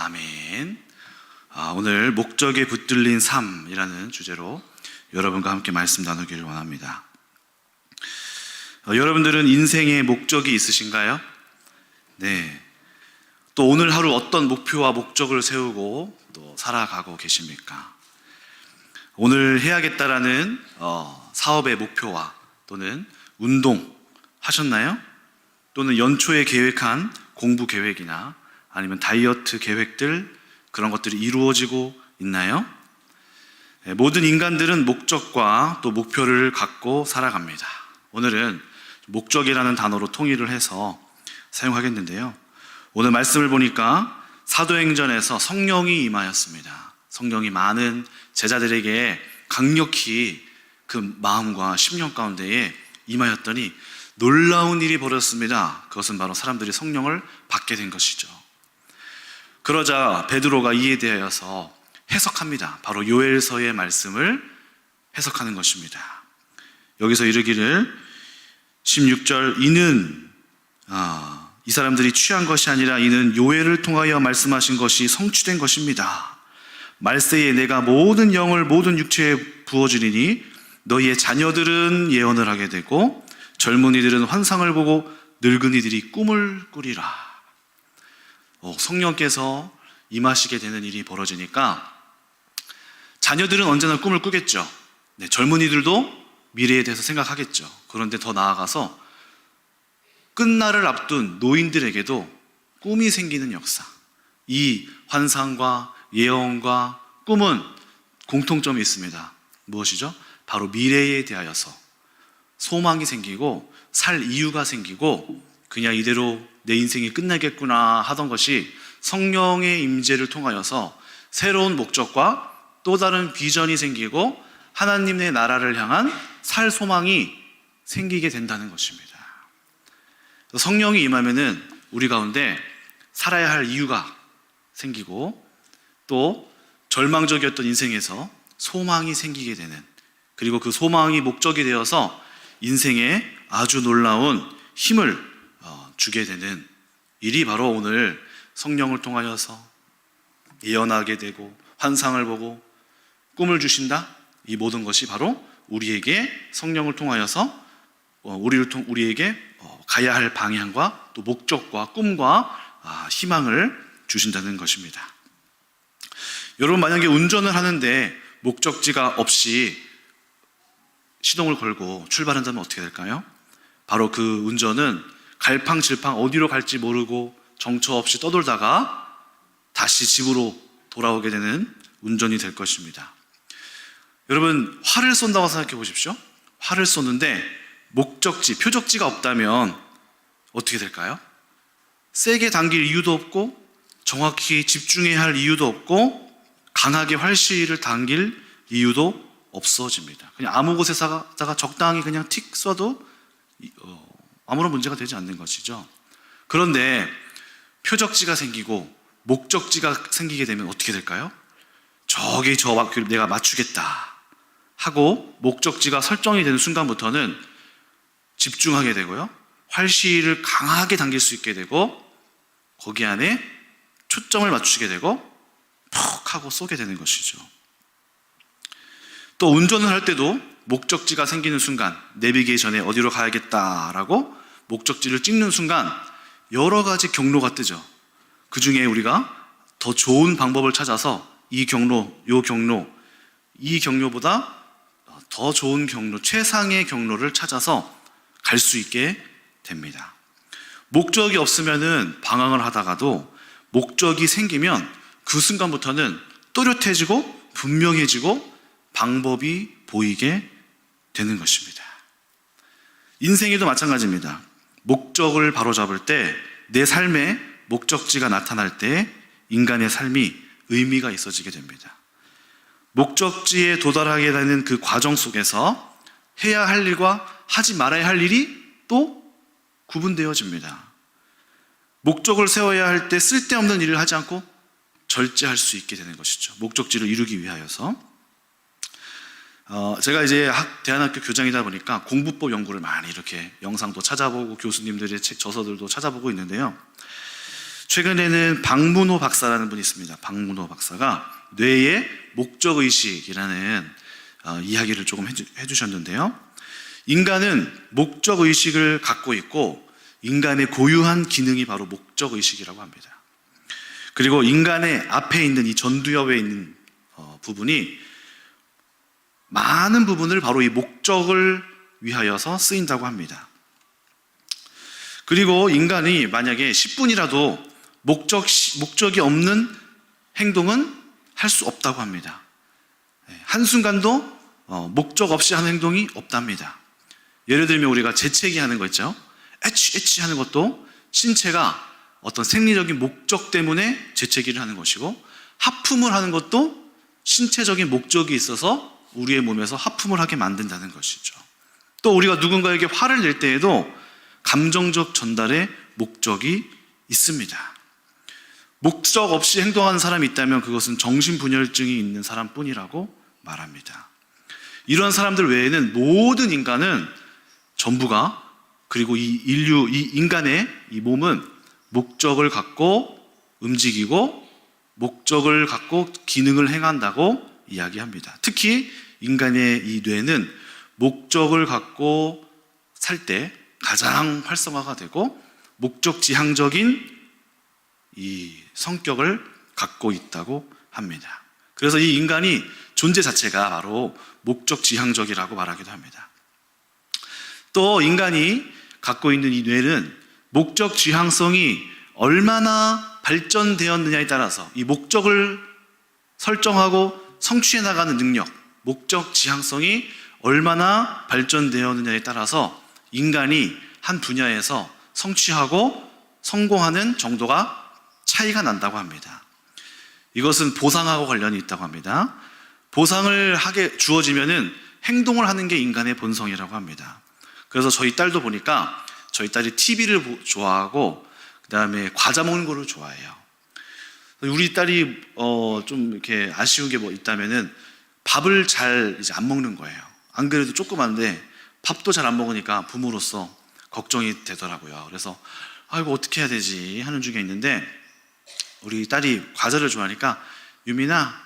아멘. 오늘 목적에 붙들린 삶이라는 주제로 여러분과 함께 말씀 나누기를 원합니다. 여러분들은 인생의 목적이 있으신가요? 네. 또 오늘 하루 어떤 목표와 목적을 세우고 또 살아가고 계십니까? 오늘 해야겠다라는 사업의 목표와 또는 운동 하셨나요? 또는 연초에 계획한 공부 계획이나 아니면 다이어트 계획들, 그런 것들이 이루어지고 있나요? 모든 인간들은 목적과 또 목표를 갖고 살아갑니다. 오늘은 목적이라는 단어로 통일을 해서 사용하겠는데요. 오늘 말씀을 보니까 사도행전에서 성령이 임하였습니다. 성령이 많은 제자들에게 강력히 그 마음과 심령 가운데에 임하였더니 놀라운 일이 벌어졌습니다. 그것은 바로 사람들이 성령을 받게 된 것이죠. 그러자 베드로가 이에 대하여서 해석합니다. 바로 요엘서의 말씀을 해석하는 것입니다. 여기서 이르기를 16절 이는 이 사람들이 취한 것이 아니라 이는 요엘을 통하여 말씀하신 것이 성취된 것입니다. 말세에 내가 모든 영을 모든 육체에 부어주리니 너희의 자녀들은 예언을 하게 되고 젊은이들은 환상을 보고 늙은이들이 꿈을 꾸리라. 성령께서 임하시게 되는 일이 벌어지니까 자녀들은 언제나 꿈을 꾸겠죠. 네, 젊은이들도 미래에 대해서 생각하겠죠. 그런데 더 나아가서 끝날을 앞둔 노인들에게도 꿈이 생기는 역사. 이 환상과 예언과 꿈은 공통점이 있습니다. 무엇이죠? 바로 미래에 대하여서 소망이 생기고 살 이유가 생기고 그냥 이대로 내 인생이 끝나겠구나 하던 것이 성령의 임재를 통하여서 새로운 목적과 또 다른 비전이 생기고 하나님의 나라를 향한 살 소망이 생기게 된다는 것입니다. 성령이 임하면은 우리 가운데 살아야 할 이유가 생기고 또 절망적이었던 인생에서 소망이 생기게 되는, 그리고 그 소망이 목적이 되어서 인생에 아주 놀라운 힘을 주게 되는 일이 바로 오늘 성령을 통하여서 예언하게 되고 환상을 보고 꿈을 주신다. 이 모든 것이 바로 우리에게 성령을 통하여서 우리에게 가야 할 방향과 또 목적과 꿈과 희망을 주신다는 것입니다. 여러분, 만약에 운전을 하는데 목적지가 없이 시동을 걸고 출발한다면 어떻게 될까요? 바로 그 운전은 갈팡질팡 어디로 갈지 모르고 정처 없이 떠돌다가 다시 집으로 돌아오게 되는 운전이 될 것입니다. 여러분, 활을 쏜다고 생각해 보십시오. 활을 쏘는데 목적지, 표적지가 없다면 어떻게 될까요? 세게 당길 이유도 없고 정확히 집중해야 할 이유도 없고 강하게 활시를 당길 이유도 없어집니다. 그냥 아무 곳에다가 적당히 그냥 틱 쏴도 아무런 문제가 되지 않는 것이죠. 그런데 표적지가 생기고 목적지가 생기게 되면 어떻게 될까요? 저기 내가 맞추겠다 하고 목적지가 설정이 되는 순간부터는 집중하게 되고요, 활시를 강하게 당길 수 있게 되고 거기 안에 초점을 맞추게 되고 푹 하고 쏘게 되는 것이죠. 또 운전을 할 때도 목적지가 생기는 순간, 내비게이션에 어디로 가야겠다라고 목적지를 찍는 순간 여러 가지 경로가 뜨죠. 그 중에 우리가 더 좋은 방법을 찾아서 이 경로보다 더 좋은 경로, 최상의 경로를 찾아서 갈 수 있게 됩니다. 목적이 없으면은 방황을 하다가도 목적이 생기면 그 순간부터는 또렷해지고 분명해지고 방법이 보이게 되는 것입니다. 인생에도 마찬가지입니다. 목적을 바로잡을 때, 내 삶에 목적지가 나타날 때 인간의 삶이 의미가 있어지게 됩니다. 목적지에 도달하게 되는 그 과정 속에서 해야 할 일과 하지 말아야 할 일이 또 구분되어집니다. 목적을 세워야 할 때 쓸데없는 일을 하지 않고 절제할 수 있게 되는 것이죠. 목적지를 이루기 위하여서. 제가 이제 대안학교 교장이다 보니까 공부법 연구를 많이 이렇게 영상도 찾아보고 교수님들의 책, 저서들도 찾아보고 있는데요. 최근에는 박문호 박사라는 분이 있습니다. 박문호 박사가 뇌의 목적의식이라는 이야기를 조금 해주셨는데요. 인간은 목적의식을 갖고 있고 인간의 고유한 기능이 바로 목적의식이라고 합니다. 그리고 인간의 앞에 있는 이 전두엽에 있는 부분이 많은 부분을 바로 이 목적을 위하여서 쓰인다고 합니다. 그리고 인간이 만약에 10분이라도 목적이 없는 행동은 할 수 없다고 합니다. 한순간도 목적 없이 하는 행동이 없답니다. 예를 들면 우리가 재채기 하는 거 있죠. 에치 하는 것도 신체가 어떤 생리적인 목적 때문에 재채기를 하는 것이고, 하품을 하는 것도 신체적인 목적이 있어서 우리의 몸에서 하품을 하게 만든다는 것이죠. 또 우리가 누군가에게 화를 낼 때에도 감정적 전달의 목적이 있습니다. 목적 없이 행동하는 사람이 있다면 그것은 정신분열증이 있는 사람뿐이라고 말합니다. 이런 사람들 외에는 모든 인간은 전부가, 그리고 이 인간의 이 몸은 목적을 갖고 움직이고 목적을 갖고 기능을 행한다고 이야기합니다. 특히 인간의 이 뇌는 목적을 갖고 살 때 가장 활성화가 되고 목적지향적인 이 성격을 갖고 있다고 합니다. 그래서 이 인간이 존재 자체가 바로 목적지향적이라고 말하기도 합니다. 또 인간이 갖고 있는 이 뇌는 목적지향성이 얼마나 발전되었느냐에 따라서 이 목적을 설정하고 성취해 나가는 능력, 목적지향성이 얼마나 발전되었느냐에 따라서 인간이 한 분야에서 성취하고 성공하는 정도가 차이가 난다고 합니다. 이것은 보상하고 관련이 있다고 합니다. 보상을 주어지면은 행동을 하는 게 인간의 본성이라고 합니다. 그래서 저희 딸도 보니까 저희 딸이 TV를 좋아하고 그다음에 과자 먹는 거를 좋아해요. 우리 딸이 좀 이렇게 아쉬운 게 뭐 있다면은 밥을 잘 이제 안 먹는 거예요. 안 그래도 조그만데 밥도 잘 안 먹으니까 부모로서 걱정이 되더라고요. 그래서 아이고 어떻게 해야 되지 하는 중에 있는데, 우리 딸이 과자를 좋아하니까 유민아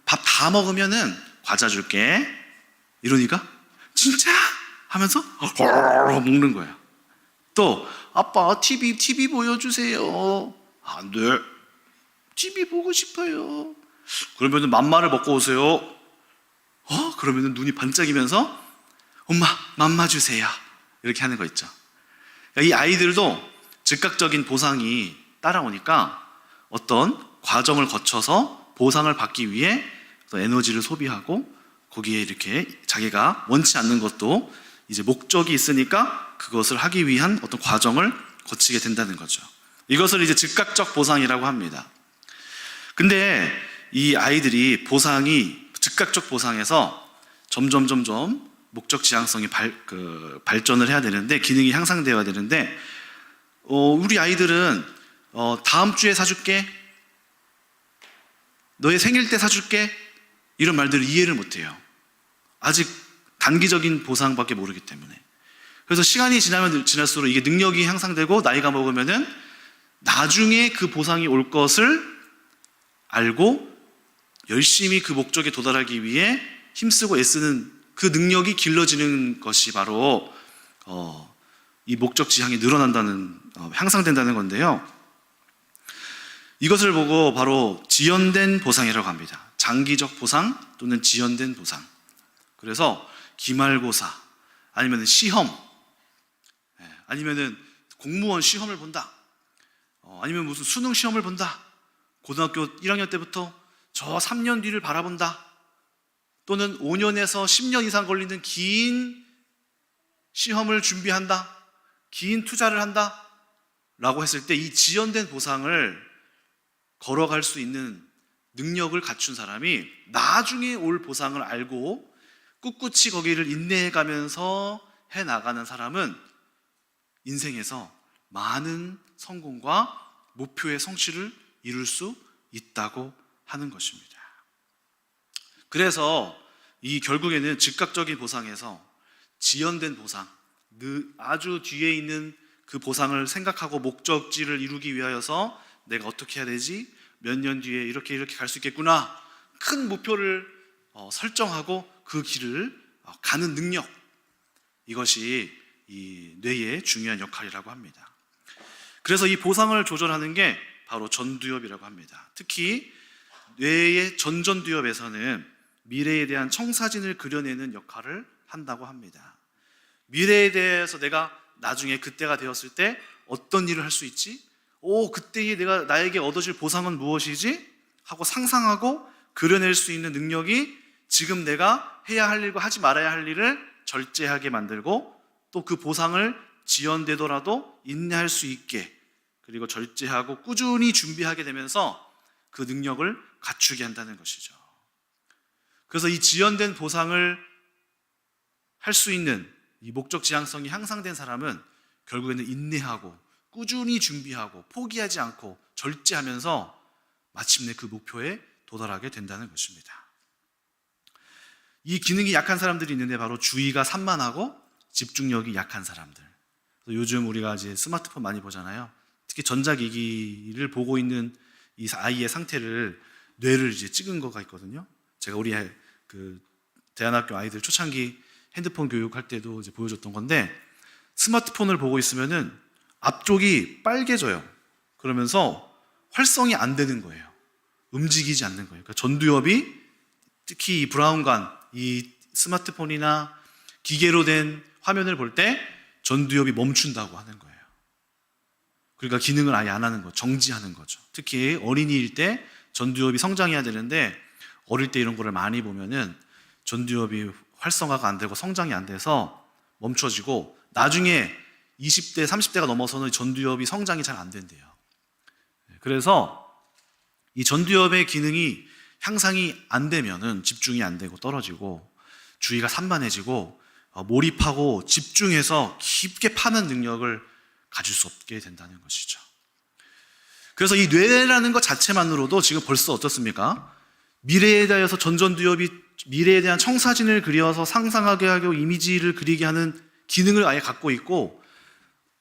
밥 다 먹으면은 과자 줄게 이러니까 진짜 하면서 먹는 거야. 또 아빠 TV 보여주세요. 안 돼. TV 보고 싶어요. 그러면은 맘마를 먹고 오세요. 그러면은 눈이 반짝이면서 엄마 맘마 주세요. 이렇게 하는 거 있죠. 이 아이들도 즉각적인 보상이 따라오니까 어떤 과정을 거쳐서 보상을 받기 위해 에너지를 소비하고 거기에 이렇게 자기가 원치 않는 것도 이제 목적이 있으니까 그것을 하기 위한 어떤 과정을 거치게 된다는 거죠. 이것을 이제 즉각적 보상이라고 합니다. 근데 이 아이들이 즉각적 보상에서 점점 목적 지향성이 발전을 해야 되는데, 기능이 향상되어야 되는데, 우리 아이들은 다음 주에 사줄게, 너의 생일 때 사줄게, 이런 말들을 이해를 못해요. 아직 단기적인 보상밖에 모르기 때문에. 그래서 시간이 지나면 지날수록 이게 능력이 향상되고 나이가 먹으면은 나중에 그 보상이 올 것을 알고 열심히 그 목적에 도달하기 위해 힘쓰고 애쓰는 그 능력이 길러지는 것이 바로 이 목적 지향이 향상된다는 건데요. 이것을 보고 바로 지연된 보상이라고 합니다. 장기적 보상 또는 지연된 보상. 그래서 기말고사 아니면 시험, 아니면은 공무원 시험을 본다, 아니면 무슨 수능 시험을 본다, 고등학교 1학년 때부터 저 3년 뒤를 바라본다, 또는 5년에서 10년 이상 걸리는 긴 시험을 준비한다, 긴 투자를 한다 라고 했을 때 이 지연된 보상을 걸어갈 수 있는 능력을 갖춘 사람이 나중에 올 보상을 알고 꿋꿋이 거기를 인내해가면서 해나가는 사람은 인생에서 많은 성공과 목표의 성취를 이룰 수 있다고 하는 것입니다. 그래서 이 결국에는 즉각적인 보상에서 지연된 보상, 아주 뒤에 있는 그 보상을 생각하고 목적지를 이루기 위하여서 내가 어떻게 해야 되지? 몇 년 뒤에 이렇게 갈 수 있겠구나. 큰 목표를 설정하고 그 길을 가는 능력, 이것이 이 뇌의 중요한 역할이라고 합니다. 그래서 이 보상을 조절하는 게 바로 전두엽이라고 합니다. 특히 뇌의 전전두엽에서는 미래에 대한 청사진을 그려내는 역할을 한다고 합니다. 미래에 대해서 내가 나중에 그때가 되었을 때 어떤 일을 할 수 있지? 그때에 나에게 얻어질 보상은 무엇이지? 하고 상상하고 그려낼 수 있는 능력이 지금 내가 해야 할 일과 하지 말아야 할 일을 절제하게 만들고, 또 그 보상을 지연되더라도 인내할 수 있게, 그리고 절제하고 꾸준히 준비하게 되면서 그 능력을 갖추게 한다는 것이죠. 그래서 이 지연된 보상을 할 수 있는 이 목적 지향성이 향상된 사람은 결국에는 인내하고 꾸준히 준비하고 포기하지 않고 절제하면서 마침내 그 목표에 도달하게 된다는 것입니다. 이 기능이 약한 사람들이 있는데 바로 주의가 산만하고 집중력이 약한 사람들. 요즘 우리가 이제 스마트폰 많이 보잖아요. 특히 전자기기를 보고 있는 이 아이의 상태를, 뇌를 이제 찍은 거가 있거든요. 제가 우리 그 대안학교 아이들 초창기 핸드폰 교육할 때도 이제 보여줬던 건데, 스마트폰을 보고 있으면은 앞쪽이 빨개져요. 그러면서 활성이 안 되는 거예요. 움직이지 않는 거예요. 그러니까 전두엽이, 특히 이 브라운관, 이 스마트폰이나 기계로 된 화면을 볼 때 전두엽이 멈춘다고 하는 거예요. 그러니까 기능을 아예 안 하는 거, 정지하는 거죠. 특히 어린이일 때 전두엽이 성장해야 되는데, 어릴 때 이런 거를 많이 보면은 전두엽이 활성화가 안 되고 성장이 안 돼서 멈춰지고, 나중에 20대, 30대가 넘어서는 전두엽이 성장이 잘 안 된대요. 그래서 이 전두엽의 기능이 향상이 안 되면은 집중이 안 되고 떨어지고, 주의가 산만해지고, 몰입하고 집중해서 깊게 파는 능력을 가질 수 없게 된다는 것이죠. 그래서 이 뇌라는 것 자체만으로도 지금 벌써 어떻습니까? 미래에 대해서 전전두엽이 미래에 대한 청사진을 그려서 상상하게 하고 이미지를 그리게 하는 기능을 아예 갖고 있고,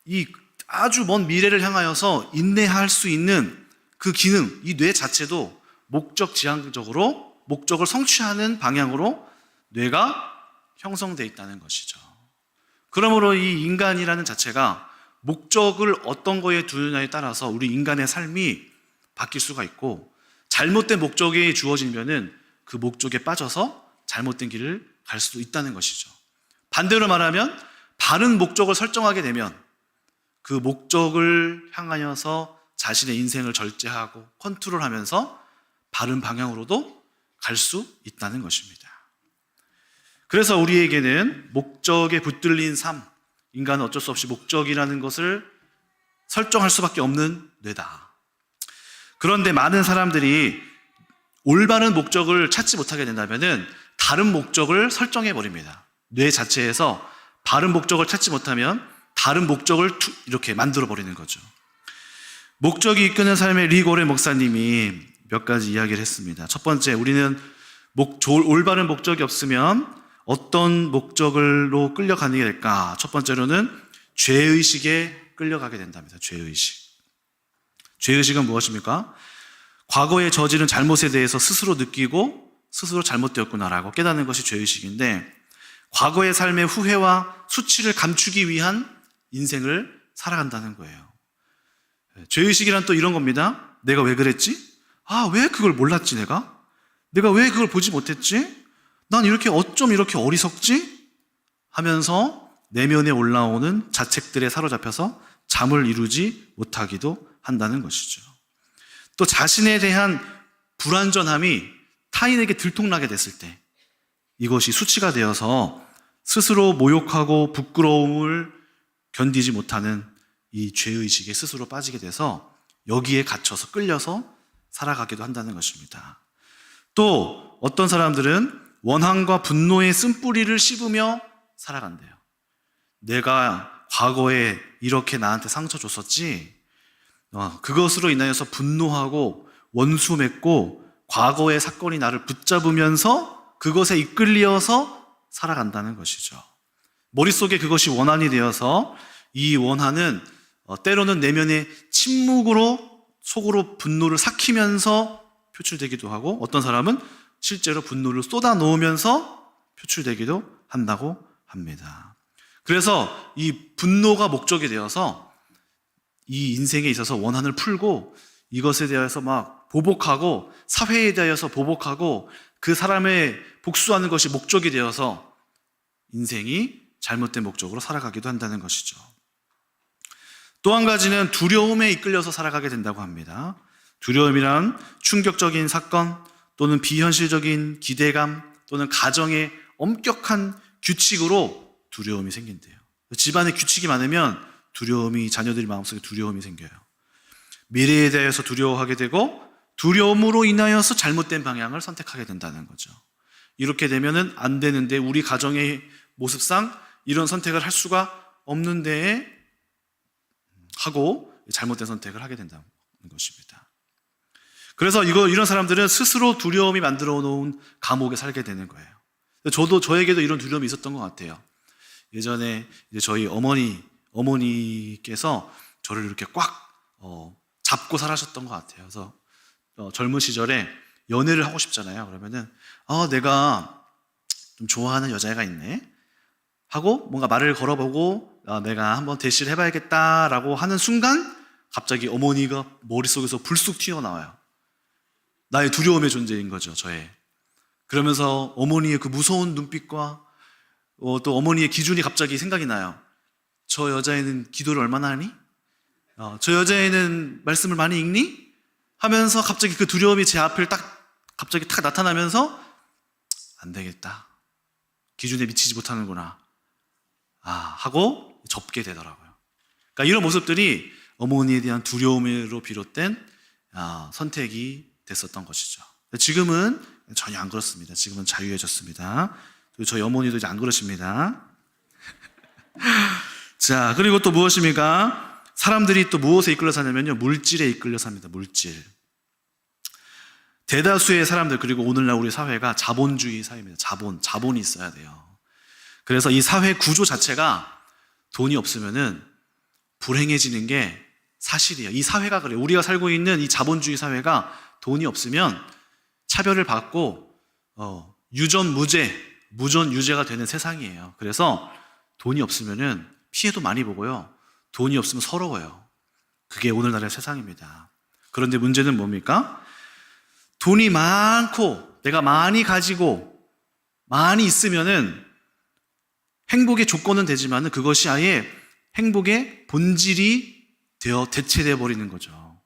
이 아주 먼 미래를 향하여서 인내할 수 있는 그 기능, 이 뇌 자체도 목적 지향적으로 목적을 성취하는 방향으로 뇌가 형성되어 있다는 것이죠. 그러므로 이 인간이라는 자체가 목적을 어떤 거에 두느냐에 따라서 우리 인간의 삶이 바뀔 수가 있고, 잘못된 목적이 주어지면은 그 목적에 빠져서 잘못된 길을 갈 수도 있다는 것이죠. 반대로 말하면 바른 목적을 설정하게 되면 그 목적을 향하여서 자신의 인생을 절제하고 컨트롤하면서 바른 방향으로도 갈 수 있다는 것입니다. 그래서 우리에게는 목적에 붙들린 삶, 인간은 어쩔 수 없이 목적이라는 것을 설정할 수밖에 없는 뇌다. 그런데 많은 사람들이 올바른 목적을 찾지 못하게 된다면 다른 목적을 설정해 버립니다. 뇌 자체에서 바른 목적을 찾지 못하면 다른 목적을 이렇게 만들어 버리는 거죠. 목적이 이끄는 삶의 리고레 목사님이 몇 가지 이야기를 했습니다. 첫 번째, 우리는 올바른 목적이 없으면 어떤 목적으로 끌려가는 게 될까? 첫 번째로는 죄의식에 끌려가게 된답니다. 죄의식. 죄의식은 무엇입니까? 과거에 저지른 잘못에 대해서 스스로 느끼고 스스로 잘못되었구나라고 깨닫는 것이 죄의식인데, 과거의 삶의 후회와 수치를 감추기 위한 인생을 살아간다는 거예요. 죄의식이란 또 이런 겁니다. 내가 왜 그랬지? 왜 그걸 몰랐지 내가? 내가 왜 그걸 보지 못했지? 난 어쩜 이렇게 어리석지? 하면서 내면에 올라오는 자책들에 사로잡혀서 잠을 이루지 못하기도 한다는 것이죠. 또 자신에 대한 불완전함이 타인에게 들통나게 됐을 때 이것이 수치가 되어서 스스로 모욕하고 부끄러움을 견디지 못하는 이 죄의식에 스스로 빠지게 돼서 여기에 갇혀서 끌려서 살아가기도 한다는 것입니다. 또 어떤 사람들은 원한과 분노의 쓴뿌리를 씹으며 살아간대요. 내가 과거에 이렇게 나한테 상처 줬었지? 그것으로 인하여서 분노하고 원수 맺고 과거의 사건이 나를 붙잡으면서 그것에 이끌려서 살아간다는 것이죠. 머릿속에 그것이 원한이 되어서 이 원한은 때로는 내면의 침묵으로 속으로 분노를 삭히면서 표출되기도 하고, 어떤 사람은 실제로 분노를 쏟아놓으면서 표출되기도 한다고 합니다. 그래서 이 분노가 목적이 되어서 이 인생에 있어서 원한을 풀고 이것에 대해서 막 보복하고, 사회에 대해서 보복하고, 그 사람의 복수하는 것이 목적이 되어서 인생이 잘못된 목적으로 살아가기도 한다는 것이죠. 또 한 가지는 두려움에 이끌려서 살아가게 된다고 합니다. 두려움이란 충격적인 사건 또는 비현실적인 기대감 또는 가정의 엄격한 규칙으로 두려움이 생긴대요. 집안에 규칙이 많으면 두려움이, 자녀들 마음속에 두려움이 생겨요. 미래에 대해서 두려워하게 되고 두려움으로 인하여서 잘못된 방향을 선택하게 된다는 거죠. 이렇게 되면은 안 되는데, 우리 가정의 모습상 이런 선택을 할 수가 없는데 하고 잘못된 선택을 하게 된다는 것입니다. 그래서 이런 사람들은 스스로 두려움이 만들어 놓은 감옥에 살게 되는 거예요. 저에게도 이런 두려움이 있었던 것 같아요. 예전에 이제 저희 어머니께서 저를 이렇게 꽉 잡고 살아셨던 것 같아요. 그래서 젊은 시절에 연애를 하고 싶잖아요. 그러면은 내가 좀 좋아하는 여자애가 있네 하고 뭔가 말을 걸어보고 내가 한번 대시를 해봐야겠다라고 하는 순간 갑자기 어머니가 머릿속에서 불쑥 튀어나와요. 나의 두려움의 존재인 거죠, 저의. 그러면서 어머니의 그 무서운 눈빛과 또 어머니의 기준이 갑자기 생각이 나요. 저 여자애는 기도를 얼마나 하니? 저 여자애는 말씀을 많이 읽니? 하면서 갑자기 그 두려움이 제 앞을 갑자기 탁 나타나면서 안 되겠다. 기준에 미치지 못하는구나. 하고 접게 되더라고요. 그러니까 이런 모습들이 어머니에 대한 두려움으로 비롯된 선택이 됐었던 것이죠. 지금은 전혀 안 그렇습니다. 지금은 자유해졌습니다. 저희 어머니도 이제 안 그러십니다. 자, 그리고 또 무엇입니까? 사람들이 또 무엇에 이끌려 사냐면요, 물질에 이끌려 삽니다. 물질. 대다수의 사람들, 그리고 오늘날 우리 사회가 자본주의 사회입니다. 자본이 있어야 돼요. 그래서 이 사회 구조 자체가 돈이 없으면은 불행해지는 게 사실이에요. 이 사회가 그래요. 우리가 살고 있는 이 자본주의 사회가 돈이 없으면 차별을 받고 무전 유죄가 되는 세상이에요. 그래서 돈이 없으면은 피해도 많이 보고요. 돈이 없으면 서러워요. 그게 오늘날의 세상입니다. 그런데 문제는 뭡니까? 돈이 많고 내가 많이 가지고 많이 있으면은 행복의 조건은 되지만 그것이 아예 행복의 본질이 되어 대체되어 버리는 거죠.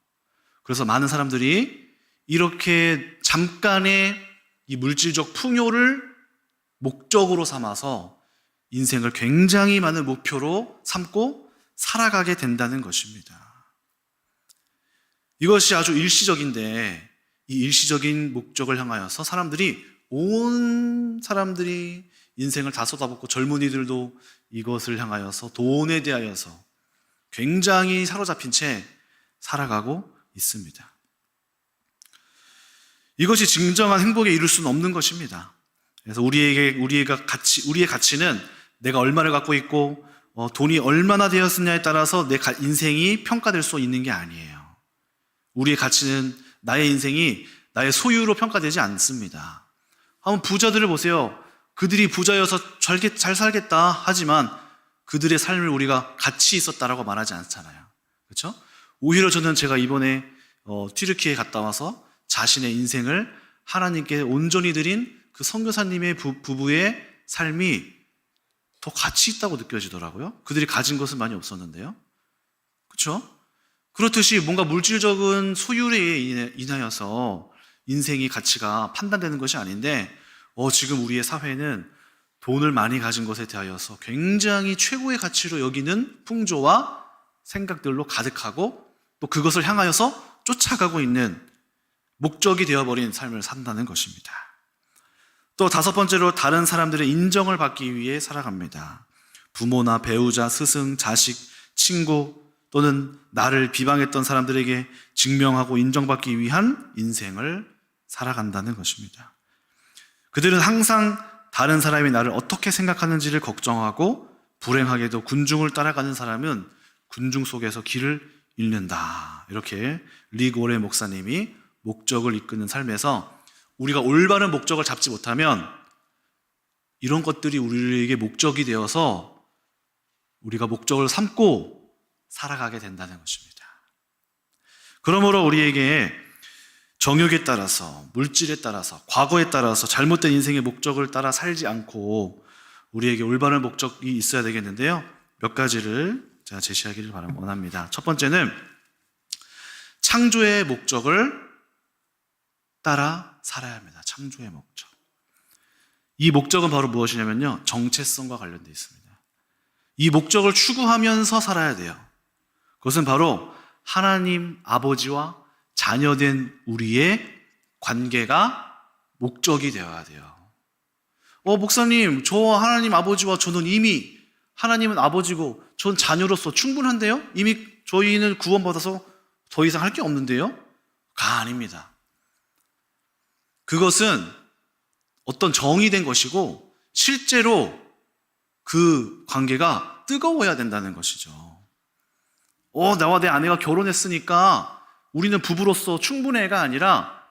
그래서 많은 사람들이 이렇게 잠깐의 이 물질적 풍요를 목적으로 삼아서 인생을 굉장히 많은 목표로 삼고 살아가게 된다는 것입니다. 이것이 아주 일시적인데, 이 일시적인 목적을 향하여서 온 사람들이 인생을 다 쏟아붓고, 젊은이들도 이것을 향하여서 돈에 대하여서 굉장히 사로잡힌 채 살아가고 있습니다. 이것이 진정한 행복에 이룰 수는 없는 것입니다. 그래서 우리의 가치는 내가 얼마를 갖고 있고 돈이 얼마나 되었느냐에 따라서 내 인생이 평가될 수 있는 게 아니에요. 우리의 가치는, 나의 인생이 나의 소유로 평가되지 않습니다. 한번 부자들을 보세요. 그들이 부자여서 잘 살겠다 하지만 그들의 삶을 우리가 가치 있었다라고 말하지 않잖아요. 그렇죠? 오히려 저는 제가 이번에 튀르키예에 갔다 와서 자신의 인생을 하나님께 온전히 드린 그 선교사님의 부부의 삶이 더 가치 있다고 느껴지더라고요. 그들이 가진 것은 많이 없었는데요. 그렇죠? 그렇듯이 뭔가 물질적인 소유에 인하여서 인생의 가치가 판단되는 것이 아닌데, 지금 우리의 사회는 돈을 많이 가진 것에 대하여서 굉장히 최고의 가치로 여기는 풍조와 생각들로 가득하고, 또 그것을 향하여서 쫓아가고 있는 목적이 되어버린 삶을 산다는 것입니다. 또 다섯 번째로, 다른 사람들의 인정을 받기 위해 살아갑니다. 부모나 배우자, 스승, 자식, 친구 또는 나를 비방했던 사람들에게 증명하고 인정받기 위한 인생을 살아간다는 것입니다. 그들은 항상 다른 사람이 나를 어떻게 생각하는지를 걱정하고, 불행하게도 군중을 따라가는 사람은 군중 속에서 길을 잃는다. 이렇게 리고레 목사님이 목적을 이끄는 삶에서 우리가 올바른 목적을 잡지 못하면 이런 것들이 우리에게 목적이 되어서 우리가 목적을 삼고 살아가게 된다는 것입니다. 그러므로 우리에게 정욕에 따라서, 물질에 따라서, 과거에 따라서 잘못된 인생의 목적을 따라 살지 않고 우리에게 올바른 목적이 있어야 되겠는데요. 몇 가지를 제가 제시하기를 원합니다. 첫 번째는 창조의 목적을 따라 살아야 합니다. 창조의 목적. 이 목적은 바로 무엇이냐면요, 정체성과 관련되어 있습니다. 이 목적을 추구하면서 살아야 돼요. 그것은 바로 하나님 아버지와 자녀된 우리의 관계가 목적이 되어야 돼요. 목사님, 저 하나님 아버지와 저는 이미, 하나님은 아버지고 전 자녀로서 충분한데요? 이미 저희는 구원받아서 더 이상 할 게 없는데요? 아닙니다. 그것은 어떤 정의된 것이고 실제로 그 관계가 뜨거워야 된다는 것이죠. 나와 내 아내가 결혼했으니까 우리는 부부로서 충분해가 아니라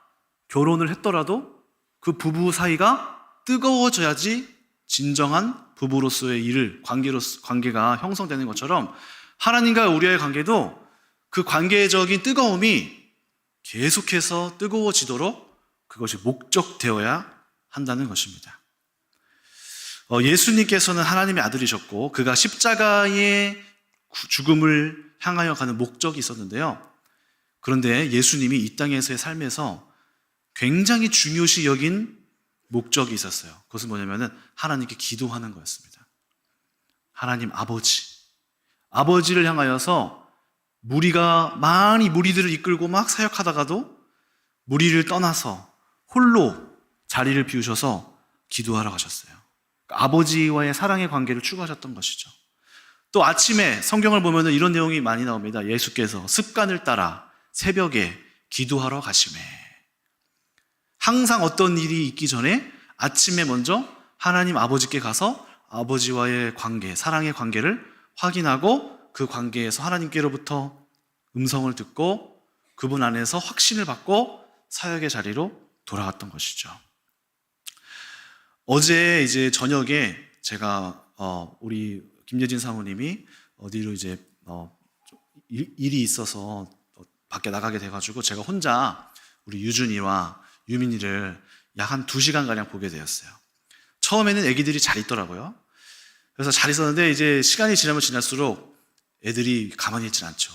결혼을 했더라도 그 부부 사이가 뜨거워져야지 진정한 부부로서의 관계가 형성되는 것처럼 하나님과 우리의 관계도 그 관계적인 뜨거움이 계속해서 뜨거워지도록 그것이 목적되어야 한다는 것입니다. 예수님께서는 하나님의 아들이셨고 그가 십자가의 죽음을 향하여 가는 목적이 있었는데요. 그런데 예수님이 이 땅에서의 삶에서 굉장히 중요시 여긴 목적이 있었어요. 그것은 뭐냐면은 하나님께 기도하는 거였습니다. 하나님 아버지를 향하여서 무리들을 이끌고 막 사역하다가도 무리를 떠나서 홀로 자리를 비우셔서 기도하러 가셨어요. 아버지와의 사랑의 관계를 추구하셨던 것이죠. 또 아침에 성경을 보면 이런 내용이 많이 나옵니다. 예수께서 습관을 따라 새벽에 기도하러 가시매. 항상 어떤 일이 있기 전에 아침에 먼저 하나님 아버지께 가서 아버지와의 관계, 사랑의 관계를 확인하고 그 관계에서 하나님께로부터 음성을 듣고 그분 안에서 확신을 받고 사역의 자리로 돌아갔던 것이죠. 어제 이제 저녁에 제가 우리 김예진 사모님이 어디로 이제 일이 있어서 밖에 나가게 돼가지고 제가 혼자 우리 유준이와 유민이를 약 한 2시간가량 보게 되었어요. 처음에는 애기들이 잘 있더라고요. 그래서 잘 있었는데 이제 시간이 지나면 지날수록 애들이 가만히 있진 않죠.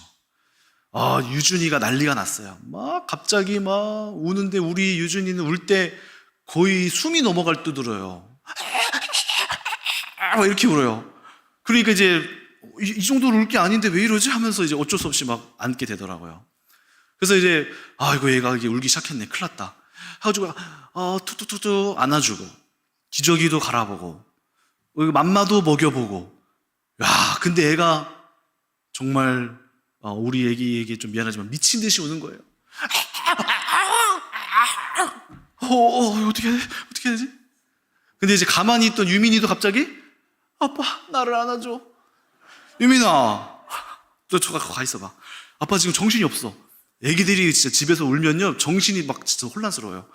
유준이가 난리가 났어요. 갑자기 우는데 우리 유준이는 울 때 거의 숨이 넘어갈 듯 울어요. 이렇게 울어요. 그러니까 이제 이 정도로 울 게 아닌데 왜 이러지? 하면서 이제 어쩔 수 없이 막 앉게 되더라고요. 그래서 이제 이거 얘가 이게 울기 시작했네. 큰일 났다. 해가지고 툭툭툭툭 안아주고 기저귀도 갈아보고 맘마도 먹여보고. 근데 애가 정말 우리 애기에게 좀 미안하지만 미친 듯이 우는 거예요. 어떻게 해야지? 근데 이제 가만히 있던 유민이도 갑자기 아빠 나를 안아줘. 유민아, 너 가 있어봐. 아빠 지금 정신이 없어. 애기들이 진짜 집에서 울면요 정신이 막 진짜 혼란스러워요.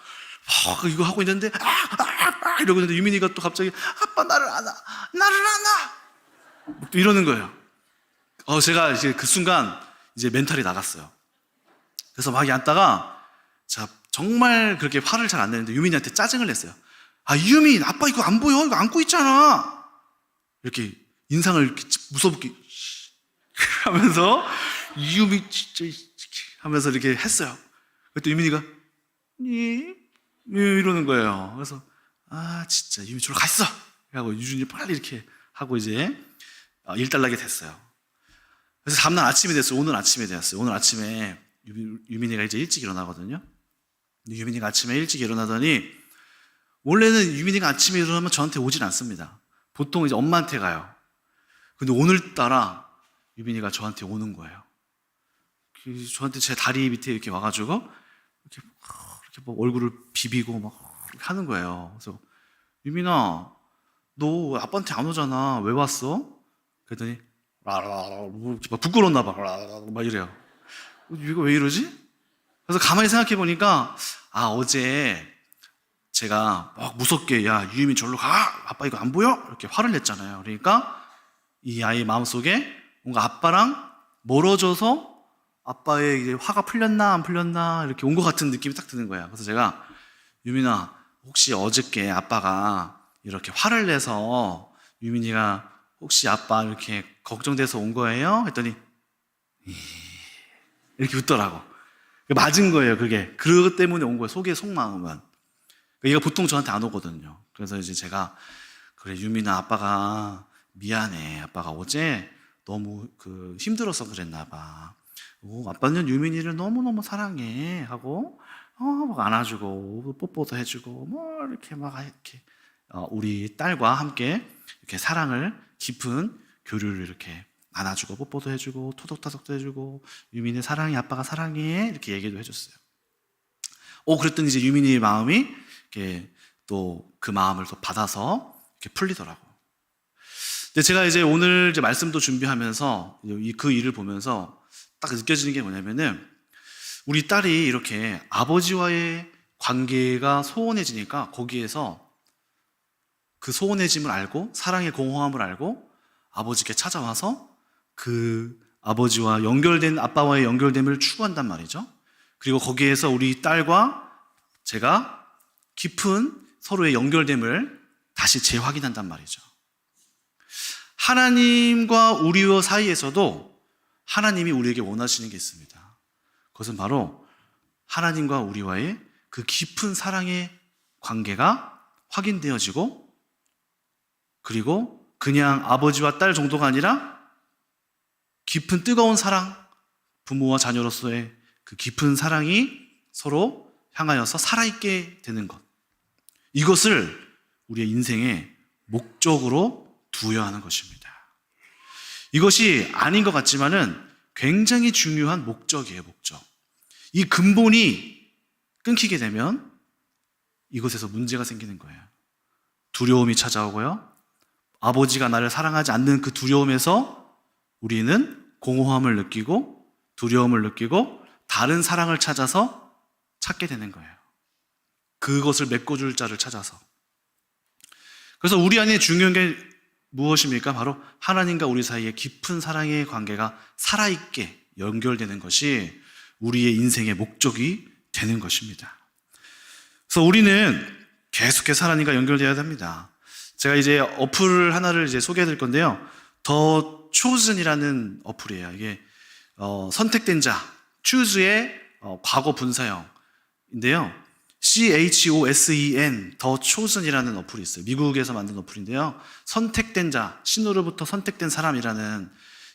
이거 하고 있는데 이러고 있는데 유민이가 또 갑자기 아빠 나를 안아. 또 이러는 거예요. 제가 이제 그 순간 이제 멘탈이 나갔어요. 그래서 막 앉다가 정말 그렇게 화를 잘 안 내는데 유민이한테 짜증을 냈어요. 유민, 아빠 이거 안 보여? 이거 안고 있잖아. 이렇게 인상을 이렇게 무섭게 하면서 유민 진짜 하면서 이렇게 했어요. 그때 유민이가 이러는 거예요. 그래서 진짜 유민 저리 가 있어. 하고 유준이 빨리 이렇게 하고 이제 일단락이 됐어요. 그래서 다음날 아침이 됐어요. 오늘 아침에 되었어요. 오늘 아침에 유민이가 이제 일찍 일어나거든요. 유민이가 아침에 일찍 일어나더니 원래는 유민이가 아침에 일어나면 저한테 오진 않습니다. 보통 이제 엄마한테 가요. 근데 오늘따라 유민이가 저한테 오는 거예요. 저한테 제 다리 밑에 이렇게 와가지고 이렇게 막 얼굴을 비비고 막 하는 거예요. 그래서 유민아, 너 아빠한테 안 오잖아. 왜 왔어? 그랬더니 막 부끄러웠나 봐. 막 이래요. 이거 왜 이러지? 그래서 가만히 생각해 보니까 어제 제가 막 무섭게 야 유유민 절로 가 아빠 이거 안 보여? 이렇게 화를 냈잖아요. 그러니까 이 아이 마음속에 뭔가 아빠랑 멀어져서 아빠의 이제 화가 풀렸나 안 풀렸나 이렇게 온 것 같은 느낌이 딱 드는 거예요. 그래서 제가 유민아 혹시 어저께 아빠가 이렇게 화를 내서 유민이가 혹시 아빠 이렇게 걱정돼서 온 거예요? 했더니 이렇게 웃더라고. 맞은 거예요. 그게 그것 때문에 온 거예요. 속의 속마음은. 얘가 보통 저한테 안 오거든요. 그래서 이제 제가 그래 유민아 아빠가 미안해. 아빠가 어제 너무 힘들어서 그랬나 봐. 아빠는 유민이를 너무너무 사랑해 하고 막 안아주고 뽀뽀도 해주고 뭐 이렇게 우리 딸과 함께 이렇게 사랑을 깊은 교류를 이렇게 안아주고 뽀뽀도 해주고 토닥토닥도 해주고 유민이 사랑해 아빠가 사랑해 이렇게 얘기도 해줬어요. 그랬더니 이제 유민이의 마음이 이렇게 또 그 마음을 또 받아서 이렇게 풀리더라고. 근데 제가 이제 오늘 이제 말씀도 준비하면서 그 일을 보면서 딱 느껴지는 게 뭐냐면은 우리 딸이 이렇게 아버지와의 관계가 소원해지니까 거기에서 그 소원해짐을 알고 사랑의 공허함을 알고 아버지께 찾아와서 그 아버지와 연결된 아빠와의 연결됨을 추구한단 말이죠. 그리고 거기에서 우리 딸과 제가 깊은 서로의 연결됨을 다시 재확인한단 말이죠. 하나님과 우리와 사이에서도 하나님이 우리에게 원하시는 게 있습니다. 그것은 바로 하나님과 우리와의 그 깊은 사랑의 관계가 확인되어지고 그리고 그냥 아버지와 딸 정도가 아니라 깊은 뜨거운 사랑, 부모와 자녀로서의 그 깊은 사랑이 서로 향하여서 살아있게 되는 것. 이것을 우리의 인생의 목적으로 두어야 하는 것입니다. 이것이 아닌 것 같지만은 굉장히 중요한 목적이에요, 목적. 이 근본이 끊기게 되면 이것에서 문제가 생기는 거예요. 두려움이 찾아오고요. 아버지가 나를 사랑하지 않는 그 두려움에서 우리는 공허함을 느끼고 두려움을 느끼고 다른 사랑을 찾아서 찾게 되는 거예요. 그것을 메꿔줄 자를 찾아서. 그래서 우리 안에 중요한 게 무엇입니까? 바로 하나님과 우리 사이의 깊은 사랑의 관계가 살아있게 연결되는 것이 우리의 인생의 목적이 되는 것입니다. 그래서 우리는 계속해서 하나님과 연결되어야 됩니다. 제가 이제 어플 하나를 이제 소개해 드릴 건데요. 더 초즌이라는 어플이에요. 이게 선택된 자, choose의 과거 분사형인데요. CHOSEN, 더 chosen이라는 어플이 있어요. 미국에서 만든 어플인데요. 선택된 자, 신으로부터 선택된 사람이라는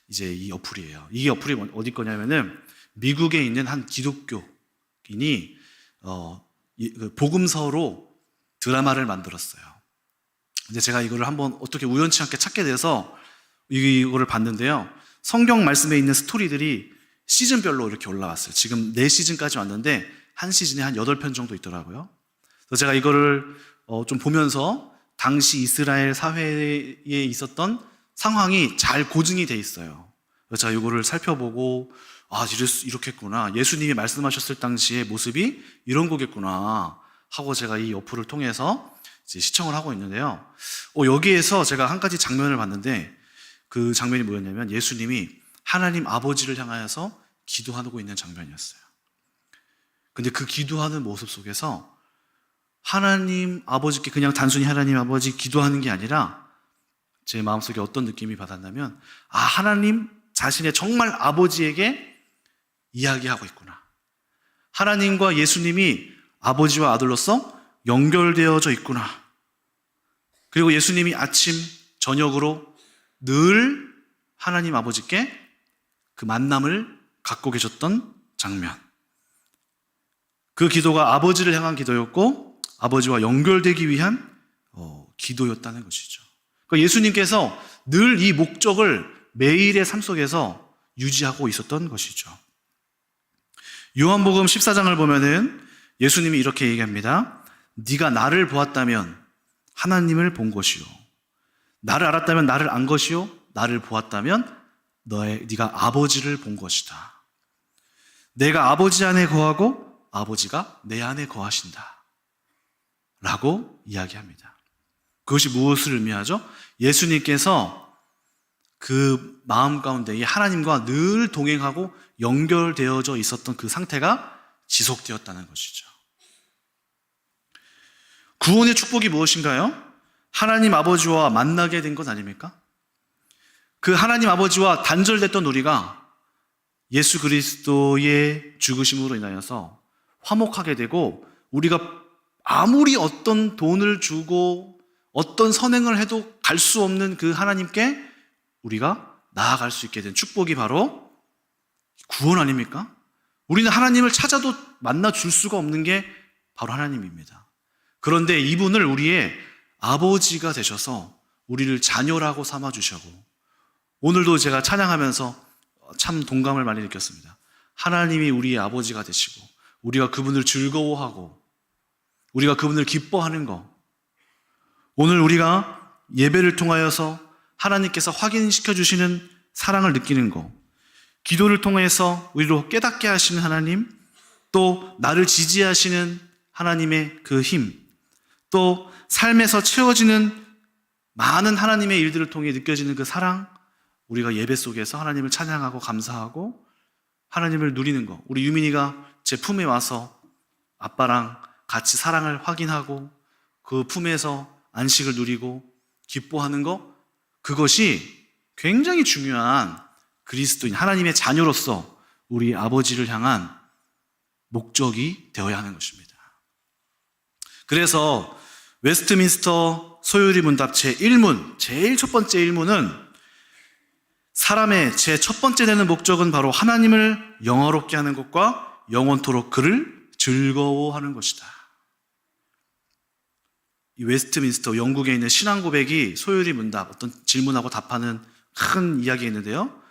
이제 이 어플이에요. 이 어플이 어디 거냐면은 미국에 있는 한 기독교인이 복음서로 드라마를 만들었어요. 근데 제가 이거를 한번 어떻게 우연치 않게 찾게 돼서 이거를 봤는데요. 성경 말씀에 있는 스토리들이 시즌별로 이렇게 올라왔어요. 지금 4시즌까지 왔는데 한 시즌에 한 8편 정도 있더라고요. 그래서 제가 이거를 좀 보면서 당시 이스라엘 사회에 있었던 상황이 잘 고증이 돼 있어요. 그래서 제가 이거를 살펴보고 이렇게 했구나. 예수님이 말씀하셨을 당시의 모습이 이런 거겠구나 하고 제가 이 어플을 통해서 이제 시청을 하고 있는데요. 여기에서 제가 한 가지 장면을 봤는데 그 장면이 뭐였냐면 예수님이 하나님 아버지를 향하여서 기도하고 있는 장면이었어요. 근데 그 기도하는 모습 속에서 하나님 아버지께 그냥 단순히 하나님 아버지 기도하는 게 아니라 제 마음속에 어떤 느낌이 받았냐면 하나님 자신의 정말 아버지에게 이야기하고 있구나. 하나님과 예수님이 아버지와 아들로서 연결되어져 있구나. 그리고 예수님이 아침, 저녁으로 늘 하나님 아버지께 그 만남을 갖고 계셨던 장면. 그 기도가 아버지를 향한 기도였고 아버지와 연결되기 위한 기도였다는 것이죠. 그러니까 예수님께서 늘 이 목적을 매일의 삶 속에서 유지하고 있었던 것이죠. 요한복음 14장을 보면은 예수님이 이렇게 얘기합니다. 네가 나를 보았다면 하나님을 본 것이요. 나를 알았다면 나를 안 것이요. 나를 보았다면 네가 아버지를 본 것이다. 내가 아버지 안에 거하고 아버지가 내 안에 거하신다. 라고 이야기합니다. 그것이 무엇을 의미하죠? 예수님께서 그 마음 가운데 하나님과 늘 동행하고 연결되어져 있었던 그 상태가 지속되었다는 것이죠. 구원의 축복이 무엇인가요? 하나님 아버지와 만나게 된 것 아닙니까? 그 하나님 아버지와 단절됐던 우리가 예수 그리스도의 죽으심으로 인하여서 화목하게 되고, 우리가 아무리 어떤 돈을 주고 어떤 선행을 해도 갈 수 없는 그 하나님께 우리가 나아갈 수 있게 된 축복이 바로 구원 아닙니까? 우리는 하나님을 찾아도 만나 줄 수가 없는 게 바로 하나님입니다. 그런데 이분을 우리의 아버지가 되셔서 우리를 자녀라고 삼아 주시고, 오늘도 제가 찬양하면서 참 동감을 많이 느꼈습니다. 하나님이 우리의 아버지가 되시고 우리가 그분을 즐거워하고 우리가 그분을 기뻐하는 것, 오늘 우리가 예배를 통하여서 하나님께서 확인시켜 주시는 사랑을 느끼는 것, 기도를 통해서 우리로 깨닫게 하시는 하나님, 또 나를 지지하시는 하나님의 그 힘, 또 삶에서 채워지는 많은 하나님의 일들을 통해 느껴지는 그 사랑, 우리가 예배 속에서 하나님을 찬양하고 감사하고 하나님을 누리는 것, 우리 유민이가 제 품에 와서 아빠랑 같이 사랑을 확인하고 그 품에서 안식을 누리고 기뻐하는 것, 그것이 굉장히 중요한 그리스도인 하나님의 자녀로서 우리 아버지를 향한 목적이 되어야 하는 것입니다. 그래서 웨스트민스터 소요리 문답 제1문, 제일 첫 번째 1문은 사람의 제 첫 번째 되는 목적은 바로 하나님을 영화롭게 하는 것과 영원토록 그를 즐거워하는 것이다. 이 웨스트민스터 영국에 있는 신앙고백이 소요리 문답, 어떤 질문하고 답하는 큰 이야기가 있는데요.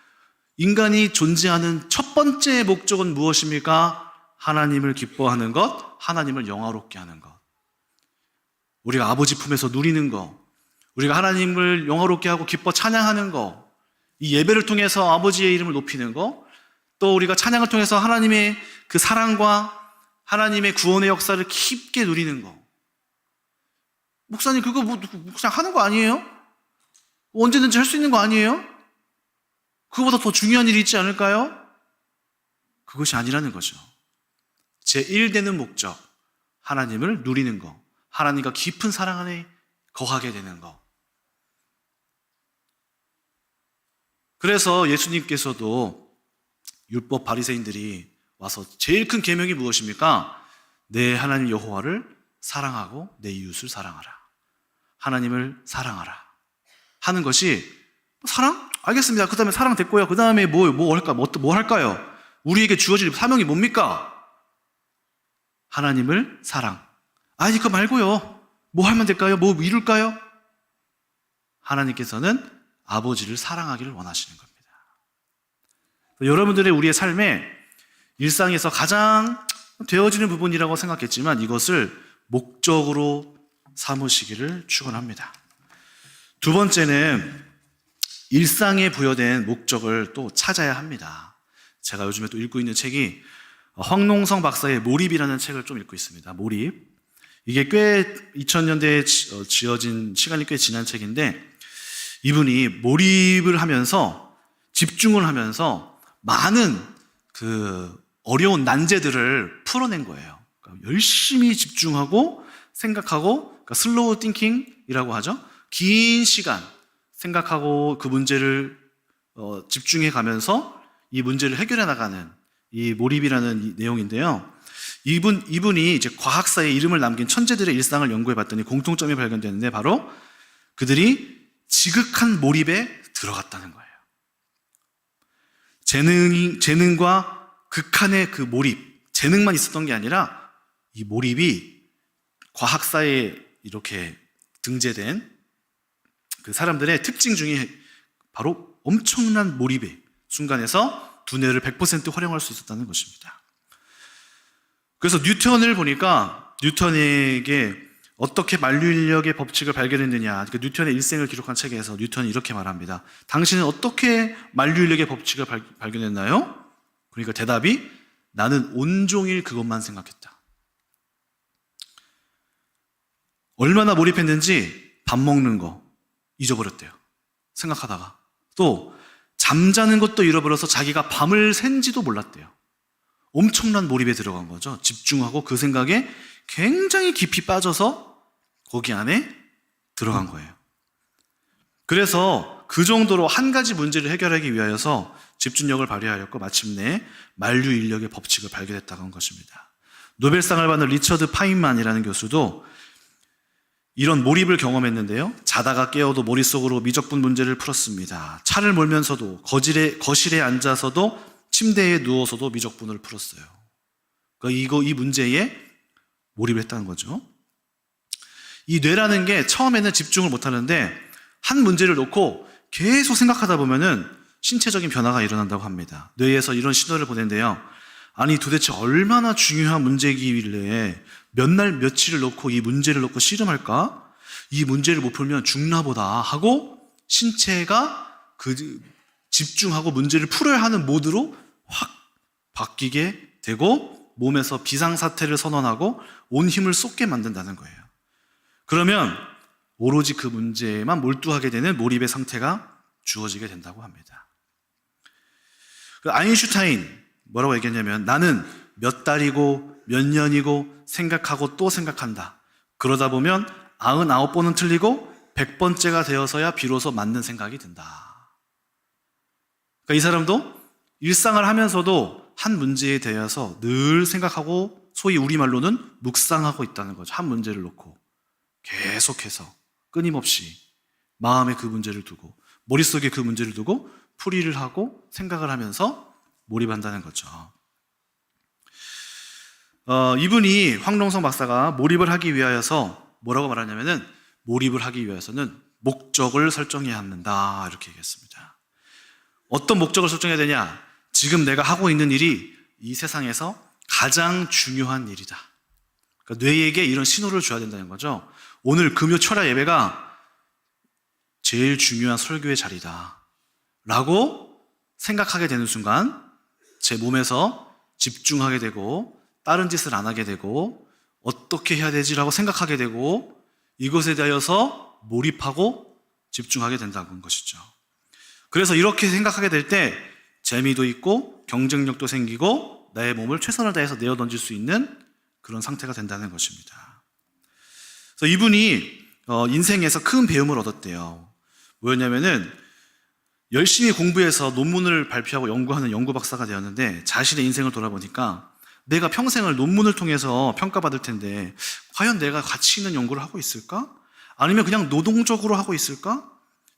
인간이 존재하는 첫 번째 목적은 무엇입니까? 하나님을 기뻐하는 것, 하나님을 영화롭게 하는 것. 우리가 아버지 품에서 누리는 것, 우리가 하나님을 영화롭게 하고 기뻐 찬양하는 것, 이 예배를 통해서 아버지의 이름을 높이는 것, 또 우리가 찬양을 통해서 하나님의 그 사랑과 하나님의 구원의 역사를 깊게 누리는 것. 목사님, 그거 그냥 하는 거 아니에요? 언제든지 할 수 있는 거 아니에요? 그거보다 더 중요한 일이 있지 않을까요? 그것이 아니라는 거죠. 제1되는 목적, 하나님을 누리는 것, 하나님과 깊은 사랑 안에 거하게 되는 것. 그래서 예수님께서도 율법 바리새인들이 와서 제일 큰 계명이 무엇입니까? 내 하나님 여호와를 사랑하고 내 이웃을 사랑하라. 하나님을 사랑하라 하는 것이, 사랑? 알겠습니다. 그 다음에 사랑 됐고요. 그 다음에 뭐 할까요? 우리에게 주어질 사명이 뭡니까? 하나님을 사랑. 아니, 그거 말고요. 뭐 하면 될까요? 뭐 이룰까요? 하나님께서는 아버지를 사랑하기를 원하시는 겁니다. 여러분들의 우리의 삶에 일상에서 가장 되어지는 부분이라고 생각했지만 이것을 목적으로 삼으시기를 축원합니다. 두 번째는 일상에 부여된 목적을 또 찾아야 합니다. 제가 요즘에 또 읽고 있는 책이 황농성 박사의 몰입이라는 책을 좀 읽고 있습니다. 몰입. 이게 꽤 2000년대에 지어진 시간이 꽤 지난 책인데, 이분이 몰입을 하면서 집중을 하면서 많은 그 어려운 난제들을 풀어낸 거예요. 그러니까 열심히 집중하고 생각하고, 그러니까 슬로우 띵킹이라고 하죠. 긴 시간 생각하고 그 문제를 집중해 가면서 이 문제를 해결해 나가는 이 몰입이라는 이 내용인데요. 이분이 이제 과학사에 이름을 남긴 천재들의 일상을 연구해 봤더니 공통점이 발견되는데, 바로 그들이 지극한 몰입에 들어갔다는 거예요. 재능과 극한의 그 몰입, 재능만 있었던 게 아니라 이 몰입이 과학사에 이렇게 등재된 그 사람들의 특징 중에 바로 엄청난 몰입의 순간에서 두뇌를 100% 활용할 수 있었다는 것입니다. 그래서 뉴턴을 보니까 뉴턴에게 어떻게 만류인력의 법칙을 발견했느냐. 그 뉴턴의 일생을 기록한 책에서 뉴턴이 이렇게 말합니다. 당신은 어떻게 만류인력의 법칙을 발견했나요? 그러니까 대답이 나는 온종일 그것만 생각했다. 얼마나 몰입했는지 밥 먹는 거 잊어버렸대요. 생각하다가. 또 잠자는 것도 잃어버려서 자기가 밤을 샌지도 몰랐대요. 엄청난 몰입에 들어간 거죠. 집중하고 그 생각에 굉장히 깊이 빠져서 거기 안에 들어간 거예요. 그래서 그 정도로 한 가지 문제를 해결하기 위하여서 집중력을 발휘하였고 마침내 만류인력의 법칙을 발견했다고 한 것입니다. 노벨상을 받은 리처드 파인만이라는 교수도 이런 몰입을 경험했는데요. 자다가 깨어도 머릿속으로 미적분 문제를 풀었습니다. 차를 몰면서도 거실에 앉아서도 침대에 누워서도 미적분을 풀었어요. 그러니까 이 문제에 몰입을 했다는 거죠. 이 뇌라는 게 처음에는 집중을 못 하는데 한 문제를 놓고 계속 생각하다 보면은 신체적인 변화가 일어난다고 합니다. 뇌에서 이런 신호를 보낸대요. 아니 도대체 얼마나 중요한 문제이길래 몇 날 며칠을 놓고 이 문제를 놓고 씨름할까? 이 문제를 못 풀면 죽나 보다 하고 신체가 집중하고 문제를 풀어야 하는 모드로 확 바뀌게 되고 몸에서 비상사태를 선언하고 온 힘을 쏟게 만든다는 거예요. 그러면 오로지 그 문제에만 몰두하게 되는 몰입의 상태가 주어지게 된다고 합니다. 아인슈타인 뭐라고 얘기했냐면 나는 몇 달이고 몇 년이고 생각하고 또 생각한다. 그러다 보면 99번은 틀리고 100번째가 되어서야 비로소 맞는 생각이 든다. 그러니까 이 사람도 일상을 하면서도 한 문제에 대해서 늘 생각하고 소위 우리말로는 묵상하고 있다는 거죠. 한 문제를 놓고 계속해서 끊임없이 마음에 그 문제를 두고 머릿속에 그 문제를 두고 풀이를 하고 생각을 하면서 몰입한다는 거죠. 이분이 황롱성 박사가 몰입을 하기 위하여서 뭐라고 말하냐면은 몰입을 하기 위해서는 목적을 설정해야 한다 이렇게 얘기했습니다. 어떤 목적을 설정해야 되냐? 지금 내가 하고 있는 일이 이 세상에서 가장 중요한 일이다. 그러니까 뇌에게 이런 신호를 줘야 된다는 거죠. 오늘 금요 철야 예배가 제일 중요한 설교의 자리다 라고 생각하게 되는 순간 제 몸에서 집중하게 되고 다른 짓을 안 하게 되고 어떻게 해야 되지라고 생각하게 되고 이것에 대하여서 몰입하고 집중하게 된다는 것이죠. 그래서 이렇게 생각하게 될 때 재미도 있고 경쟁력도 생기고 나의 몸을 최선을 다해서 내어 던질 수 있는 그런 상태가 된다는 것입니다. 그래서 이분이 인생에서 큰 배움을 얻었대요. 뭐였냐면은 열심히 공부해서 논문을 발표하고 연구하는 연구 박사가 되었는데 자신의 인생을 돌아보니까 내가 평생을 논문을 통해서 평가받을 텐데 과연 내가 가치 있는 연구를 하고 있을까? 아니면 그냥 노동적으로 하고 있을까?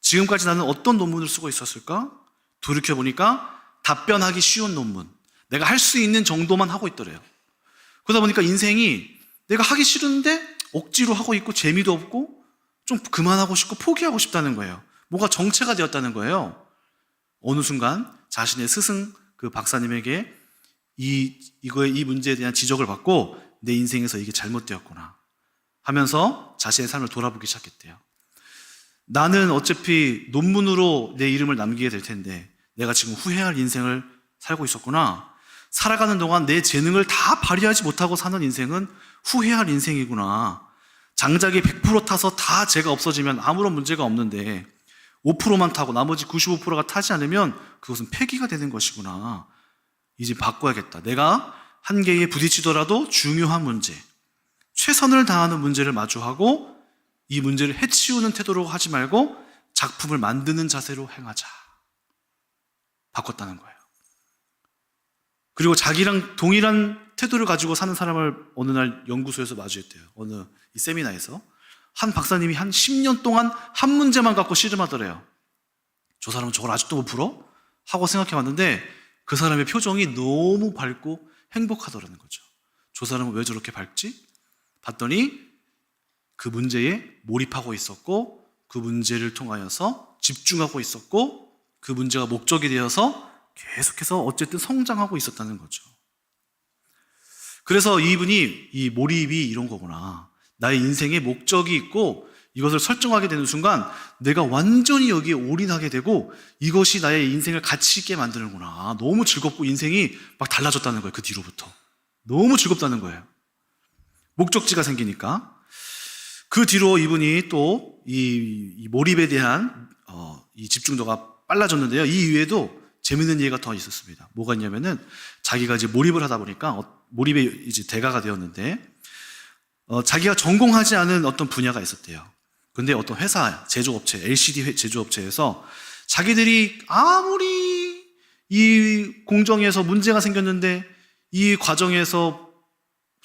지금까지 나는 어떤 논문을 쓰고 있었을까? 돌이켜보니까 답변하기 쉬운 논문, 내가 할 수 있는 정도만 하고 있더래요. 그러다 보니까 인생이 내가 하기 싫은데 억지로 하고 있고 재미도 없고 좀 그만하고 싶고 포기하고 싶다는 거예요. 뭐가 정체가 되었다는 거예요. 어느 순간 자신의 스승 그 박사님에게 이 문제에 대한 지적을 받고 내 인생에서 이게 잘못되었구나 하면서 자신의 삶을 돌아보기 시작했대요. 나는 어차피 논문으로 내 이름을 남기게 될 텐데 내가 지금 후회할 인생을 살고 있었구나. 살아가는 동안 내 재능을 다 발휘하지 못하고 사는 인생은 후회할 인생이구나. 장작이 100% 타서 다 재가 없어지면 아무런 문제가 없는데 5%만 타고 나머지 95%가 타지 않으면 그것은 폐기가 되는 것이구나. 이제 바꿔야겠다. 내가 한계에 부딪히더라도 중요한 문제, 최선을 다하는 문제를 마주하고 이 문제를 해치우는 태도로 하지 말고 작품을 만드는 자세로 행하자. 바꿨다는 거예요. 그리고 자기랑 동일한 태도를 가지고 사는 사람을 어느 날 연구소에서 마주했대요. 어느 이 세미나에서 한 박사님이 한 10년 동안 한 문제만 갖고 씨름하더래요. 저 사람은 저걸 아직도 못 풀어? 하고 생각해봤는데 그 사람의 표정이 너무 밝고 행복하더라는 거죠. 저 사람은 왜 저렇게 밝지? 봤더니 그 문제에 몰입하고 있었고 그 문제를 통하여서 집중하고 있었고 그 문제가 목적이 되어서 계속해서 어쨌든 성장하고 있었다는 거죠. 그래서 이분이 이 몰입이 이런 거구나. 나의 인생에 목적이 있고 이것을 설정하게 되는 순간 내가 완전히 여기에 올인하게 되고 이것이 나의 인생을 가치 있게 만드는구나. 너무 즐겁고 인생이 막 달라졌다는 거예요. 그 뒤로부터. 너무 즐겁다는 거예요. 목적지가 생기니까. 그 뒤로 이분이 또 이 몰입에 대한 이 집중도가 빨라졌는데요. 이 이후에도 재밌는 얘기가 더 있었습니다. 뭐가 있냐면은 자기가 이제 몰입을 하다 보니까 몰입의 이제 대가가 되었는데 자기가 전공하지 않은 어떤 분야가 있었대요. 근데 어떤 회사, 제조업체, LCD 제조업체에서 자기들이 아무리 이 공정에서 문제가 생겼는데 이 과정에서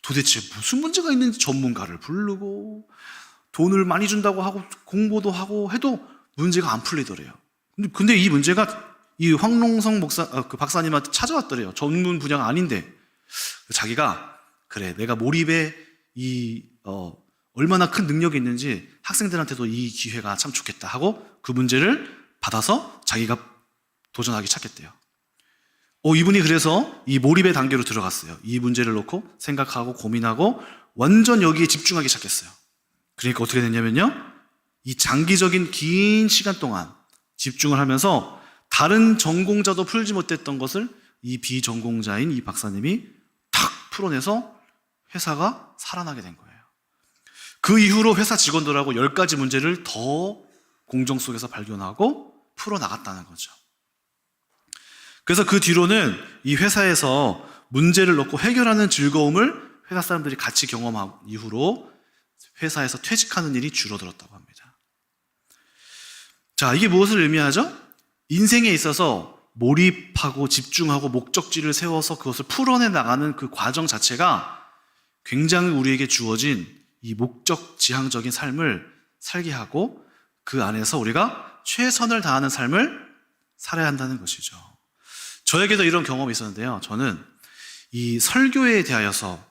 도대체 무슨 문제가 있는지 전문가를 부르고 돈을 많이 준다고 하고 공부도 하고 해도 문제가 안 풀리더래요. 근데 이 문제가 이 황롱성 그 박사님한테 찾아왔더래요. 전문 분야가 아닌데. 자기가 그래, 내가 몰입에 얼마나 큰 능력이 있는지 학생들한테도 이 기회가 참 좋겠다 하고 그 문제를 받아서 자기가 도전하기 시작했대요. 이분이 그래서 이 몰입의 단계로 들어갔어요. 이 문제를 놓고 생각하고 고민하고 완전 여기에 집중하기 시작했어요. 그러니까 어떻게 됐냐면요. 이 장기적인 긴 시간 동안 집중을 하면서 다른 전공자도 풀지 못했던 것을 이 비전공자인 이 박사님이 탁 풀어내서 회사가 살아나게 된 거예요. 그 이후로 회사 직원들하고 10가지 문제를 더 공정 속에서 발견하고 풀어나갔다는 거죠. 그래서 그 뒤로는 이 회사에서 문제를 놓고 해결하는 즐거움을 회사 사람들이 같이 경험한 이후로 회사에서 퇴직하는 일이 줄어들었다고 합니다. 자, 이게 무엇을 의미하죠? 인생에 있어서 몰입하고 집중하고 목적지를 세워서 그것을 풀어내 나가는 그 과정 자체가 굉장히 우리에게 주어진 이 목적 지향적인 삶을 살게 하고 그 안에서 우리가 최선을 다하는 삶을 살아야 한다는 것이죠. 저에게도 이런 경험이 있었는데요. 저는 이 설교에 대하여서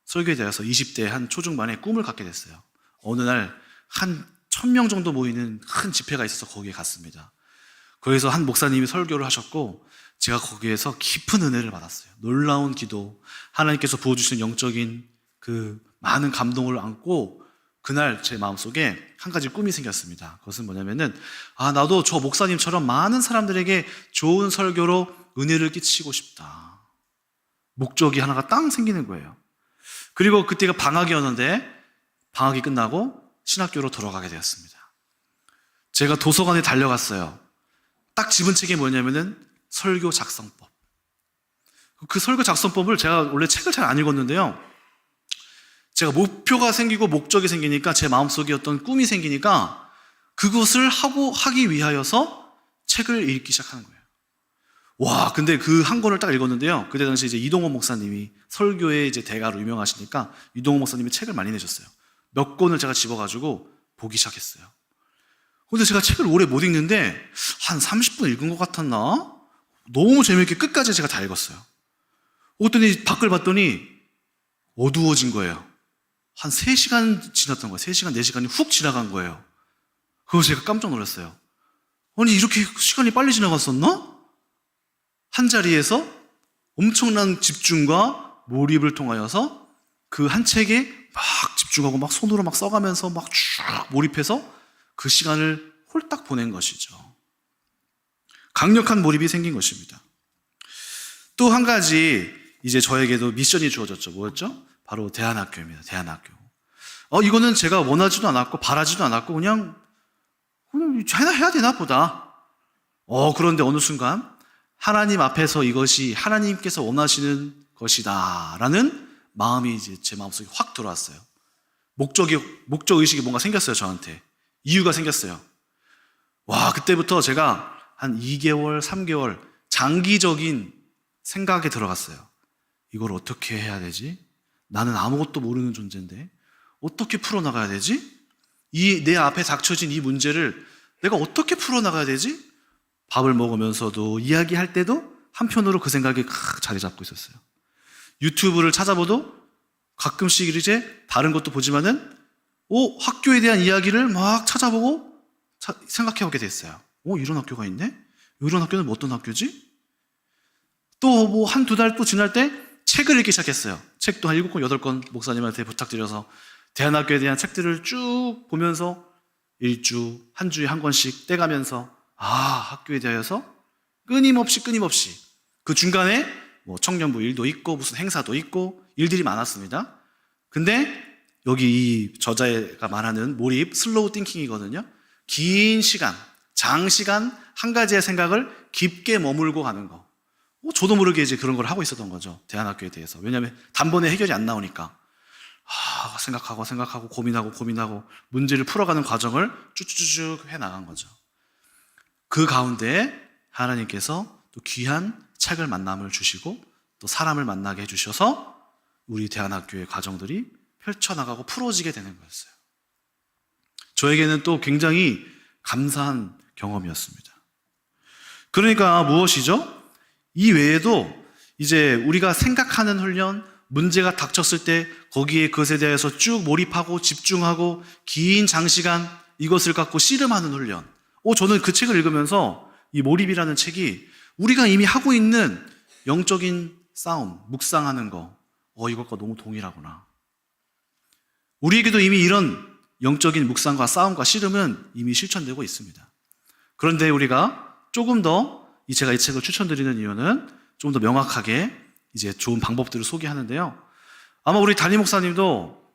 20대 한 초중반에 꿈을 갖게 됐어요. 어느 날 한 1000명 정도 모이는 큰 집회가 있어서 거기에 갔습니다. 거기서 한 목사님이 설교를 하셨고 제가 거기에서 깊은 은혜를 받았어요. 놀라운 기도, 하나님께서 부어주시는 영적인 그 많은 감동을 안고 그날 제 마음속에 한 가지 꿈이 생겼습니다. 그것은 뭐냐면은 나도 저 목사님처럼 많은 사람들에게 좋은 설교로 은혜를 끼치고 싶다. 목적이 하나가 땅 생기는 거예요. 그리고 그때가 방학이었는데 방학이 끝나고 신학교로 돌아가게 되었습니다. 제가 도서관에 달려갔어요. 딱 집은 책이 뭐냐면은 설교 작성법. 그 설교 작성법을 제가 원래 책을 잘 안 읽었는데요. 제가 목표가 생기고 목적이 생기니까 제 마음속에 어떤 꿈이 생기니까 그것을 하기 위하여서 책을 읽기 시작하는 거예요. 와, 근데 그 한 권을 딱 읽었는데요. 그때 당시 이제 이동원 목사님이 설교의 이제 대가로 유명하시니까 이동원 목사님이 책을 많이 내셨어요. 몇 권을 제가 집어가지고 보기 시작했어요. 근데 제가 책을 오래 못 읽는데 한 30분 읽은 것 같았나? 너무 재미있게 끝까지 제가 다 읽었어요. 그랬더니 밖을 봤더니 어두워진 거예요. 한 3시간 지났던 거예요. 3시간, 4시간이 훅 지나간 거예요. 그거 제가 깜짝 놀랐어요. 아니, 이렇게 시간이 빨리 지나갔었나? 한 자리에서 엄청난 집중과 몰입을 통하여서 그 한 책에 막 집중하고 막 손으로 막 써가면서 막 쭉 몰입해서 그 시간을 홀딱 보낸 것이죠. 강력한 몰입이 생긴 것입니다. 또 한 가지 이제 저에게도 미션이 주어졌죠. 뭐였죠? 바로 대안학교입니다. 대안학교. 이거는 제가 원하지도 않았고 바라지도 않았고 그냥 해야 되나 보다. 그런데 어느 순간 하나님 앞에서 이것이 하나님께서 원하시는 것이다 라는 마음이 이제 제 마음속에 확 들어왔어요. 목적의식이 뭔가 생겼어요. 저한테 이유가 생겼어요. 와, 그때부터 제가 한 2개월, 3개월 장기적인 생각에 들어갔어요. 이걸 어떻게 해야 되지? 나는 아무것도 모르는 존재인데 어떻게 풀어나가야 되지? 내 앞에 닥쳐진 이 문제를 내가 어떻게 풀어나가야 되지? 밥을 먹으면서도 이야기할 때도 한편으로 그 생각이 자리 잡고 있었어요. 유튜브를 찾아봐도 가끔씩 이제 다른 것도 보지만은 학교에 대한 이야기를 막 찾아보고 생각해보게 됐어요. 이런 학교가 있네? 이런 학교는 뭐 어떤 학교지? 또 뭐 한두 달 또 지날 때 책을 읽기 시작했어요. 책도 한 7권, 8권 목사님한테 부탁드려서 대안학교에 대한 책들을 쭉 보면서 일주, 한 주에 한 권씩 떼가면서 학교에 대하여서 끊임없이 그 중간에 뭐 청년부 일도 있고 무슨 행사도 있고 일들이 많았습니다. 근데 여기 이 저자가 말하는 몰입, 슬로우 띵킹이거든요. 긴 시간, 장시간 한 가지의 생각을 깊게 머물고 가는 거. 저도 모르게 이제 그런 걸 하고 있었던 거죠. 대안학교에 대해서. 왜냐하면 단번에 해결이 안 나오니까. 생각하고 고민하고 문제를 풀어가는 과정을 쭉쭉쭉 해나간 거죠. 그 가운데 하나님께서 또 귀한 책을 만남을 주시고 또 사람을 만나게 해주셔서 우리 대안학교의 과정들이 펼쳐나가고 풀어지게 되는 거였어요. 저에게는 또 굉장히 감사한 경험이었습니다. 그러니까 무엇이죠? 이 외에도 이제 우리가 생각하는 훈련, 문제가 닥쳤을 때 거기에 그것에 대해서 쭉 몰입하고 집중하고 긴 장시간 이것을 갖고 씨름하는 훈련. 저는 그 책을 읽으면서 이 몰입이라는 책이 우리가 이미 하고 있는 영적인 싸움, 묵상하는 거, 이것과 너무 동일하구나. 우리에게도 이미 이런 영적인 묵상과 싸움과 씨름은 이미 실천되고 있습니다. 그런데 우리가 조금 더 제가 이 책을 추천드리는 이유는 좀 더 명확하게 이제 좋은 방법들을 소개하는데요. 아마 우리 담임 목사님도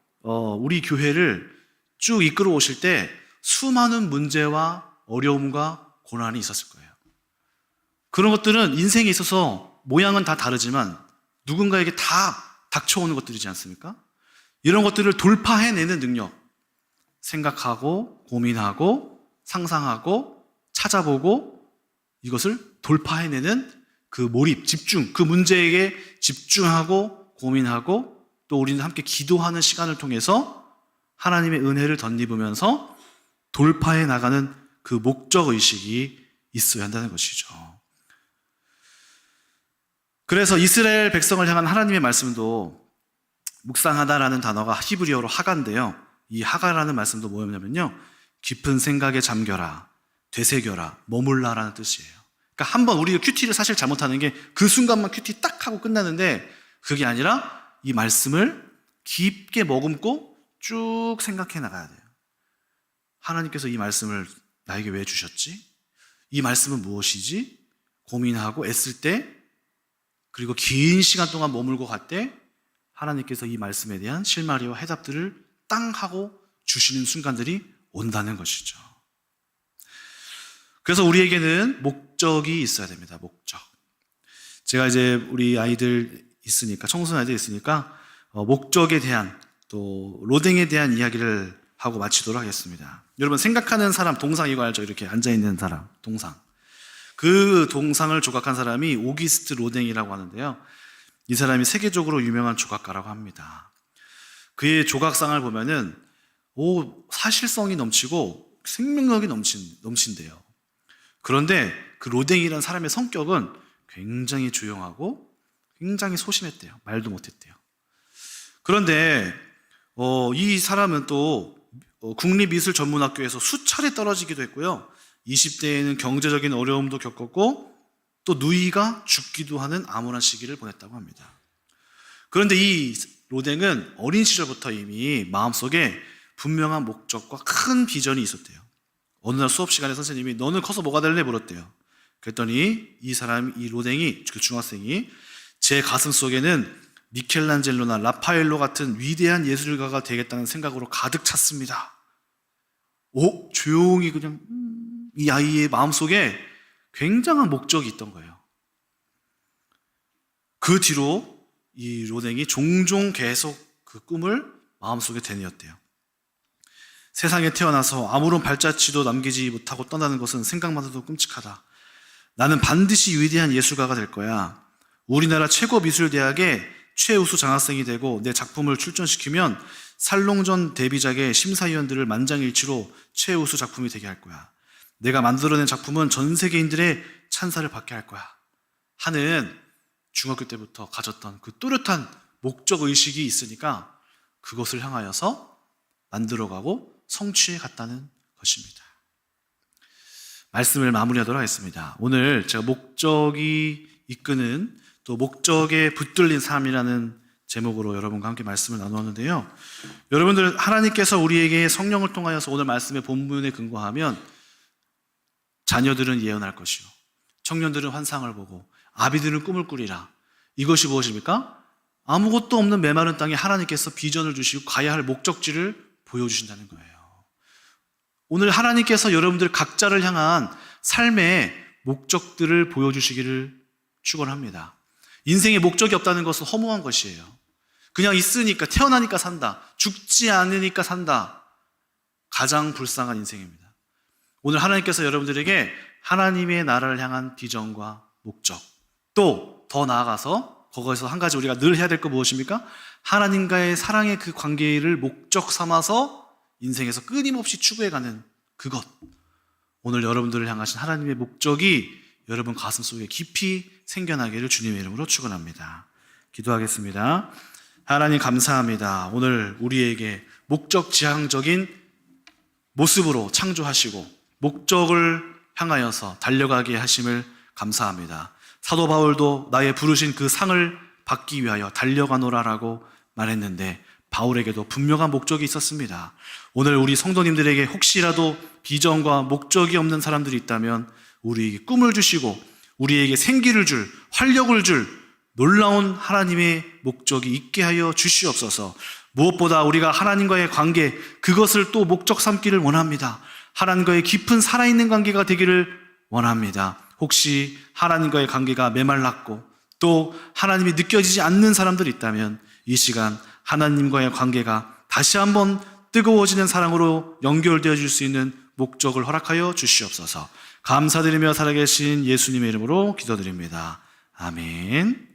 우리 교회를 쭉 이끌어 오실 때 수많은 문제와 어려움과 고난이 있었을 거예요. 그런 것들은 인생에 있어서 모양은 다 다르지만 누군가에게 다 닥쳐오는 것들이지 않습니까? 이런 것들을 돌파해내는 능력, 생각하고 고민하고 상상하고 찾아보고 이것을 돌파해내는 그 몰입, 집중, 그 문제에게 집중하고 고민하고 또 우리는 함께 기도하는 시간을 통해서 하나님의 은혜를 덧입으면서 돌파해 나가는 그 목적의식이 있어야 한다는 것이죠. 그래서 이스라엘 백성을 향한 하나님의 말씀도 묵상하다라는 단어가 히브리어로 하가인데요. 이 하가라는 말씀도 뭐였냐면요. 깊은 생각에 잠겨라, 되새겨라, 머물라라는 뜻이에요. 그러니까 한번 우리가 큐티를 사실 잘못하는 게 그 순간만 큐티 딱 하고 끝나는데 그게 아니라 이 말씀을 깊게 머금고 쭉 생각해 나가야 돼요. 하나님께서 이 말씀을 나에게 왜 주셨지? 이 말씀은 무엇이지? 고민하고 애쓸 때 그리고 긴 시간 동안 머물고 갈 때 하나님께서 이 말씀에 대한 실마리와 해답들을 땅 하고 주시는 순간들이 온다는 것이죠. 그래서 우리에게는 목적이 있어야 됩니다. 목적. 제가 이제 우리 아이들 있으니까, 청소년 아이들 있으니까 목적에 대한 또 로댕에 대한 이야기를 하고 마치도록 하겠습니다. 여러분 생각하는 사람 동상 이거 알죠? 이렇게 앉아있는 사람 동상. 그 동상을 조각한 사람이 오기스트 로댕이라고 하는데요. 이 사람이 세계적으로 유명한 조각가라고 합니다. 그의 조각상을 보면은 사실성이 넘치고 생명력이 넘친대요. 그런데 그 로댕이라는 사람의 성격은 굉장히 조용하고 굉장히 소심했대요. 말도 못했대요. 그런데 이 사람은 또 국립미술전문학교에서 수차례 떨어지기도 했고요. 20대에는 경제적인 어려움도 겪었고 또 누이가 죽기도 하는 암울한 시기를 보냈다고 합니다. 그런데 이 로댕은 어린 시절부터 이미 마음속에 분명한 목적과 큰 비전이 있었대요. 어느 날 수업 시간에 선생님이 너는 커서 뭐가 될래? 물었대요. 그랬더니 이 로댕이, 그 중학생이 제 가슴 속에는 미켈란젤로나 라파엘로 같은 위대한 예술가가 되겠다는 생각으로 가득 찼습니다. 조용히 그냥 이 아이의 마음속에 굉장한 목적이 있던 거예요. 그 뒤로 이 로댕이 종종 계속 그 꿈을 마음속에 되뇌었대요. 세상에 태어나서 아무런 발자취도 남기지 못하고 떠나는 것은 생각만 해도 끔찍하다. 나는 반드시 위대한 예술가가 될 거야. 우리나라 최고 미술대학의 최우수 장학생이 되고 내 작품을 출전시키면 살롱전 데뷔작의 심사위원들을 만장일치로 최우수 작품이 되게 할 거야. 내가 만들어낸 작품은 전 세계인들의 찬사를 받게 할 거야. 하는 중학교 때부터 가졌던 그 뚜렷한 목적의식이 있으니까 그것을 향하여서 만들어가고 성취해 갔다는 것입니다. 말씀을 마무리하도록 하겠습니다. 오늘 제가 목적이 이끄는 또 목적에 붙들린 삶이라는 제목으로 여러분과 함께 말씀을 나누었는데요. 여러분들, 하나님께서 우리에게 성령을 통하여서 오늘 말씀의 본문에 근거하면 자녀들은 예언할 것이요, 청년들은 환상을 보고 아비들은 꿈을 꾸리라. 이것이 무엇입니까? 아무것도 없는 메마른 땅에 하나님께서 비전을 주시고 가야 할 목적지를 보여주신다는 거예요. 오늘 하나님께서 여러분들 각자를 향한 삶의 목적들을 보여주시기를 축원합니다. 인생에 목적이 없다는 것은 허무한 것이에요. 그냥 있으니까, 태어나니까 산다, 죽지 않으니까 산다. 가장 불쌍한 인생입니다. 오늘 하나님께서 여러분들에게 하나님의 나라를 향한 비전과 목적, 또 더 나아가서 거기서 한 가지 우리가 늘 해야 될 거 무엇입니까? 하나님과의 사랑의 그 관계를 목적 삼아서 인생에서 끊임없이 추구해가는 그것. 오늘 여러분들을 향하신 하나님의 목적이 여러분 가슴속에 깊이 생겨나기를 주님의 이름으로 축원합니다. 기도하겠습니다. 하나님 감사합니다. 오늘 우리에게 목적 지향적인 모습으로 창조하시고 목적을 향하여서 달려가게 하심을 감사합니다. 사도 바울도 나의 부르신 그 상을 받기 위하여 달려가노라라고 말했는데 바울에게도 분명한 목적이 있었습니다. 오늘 우리 성도님들에게 혹시라도 비전과 목적이 없는 사람들이 있다면 우리에게 꿈을 주시고 우리에게 생기를 줄, 활력을 줄 놀라운 하나님의 목적이 있게 하여 주시옵소서. 무엇보다 우리가 하나님과의 관계, 그것을 또 목적 삼기를 원합니다. 하나님과의 깊은 살아있는 관계가 되기를 원합니다. 혹시 하나님과의 관계가 메말랐고 또 하나님이 느껴지지 않는 사람들이 있다면 이 시간 하나님과의 관계가 다시 한번 뜨거워지는 사랑으로 연결되어질 수 있는 목적을 허락하여 주시옵소서. 감사드리며 살아계신 예수님의 이름으로 기도드립니다. 아멘.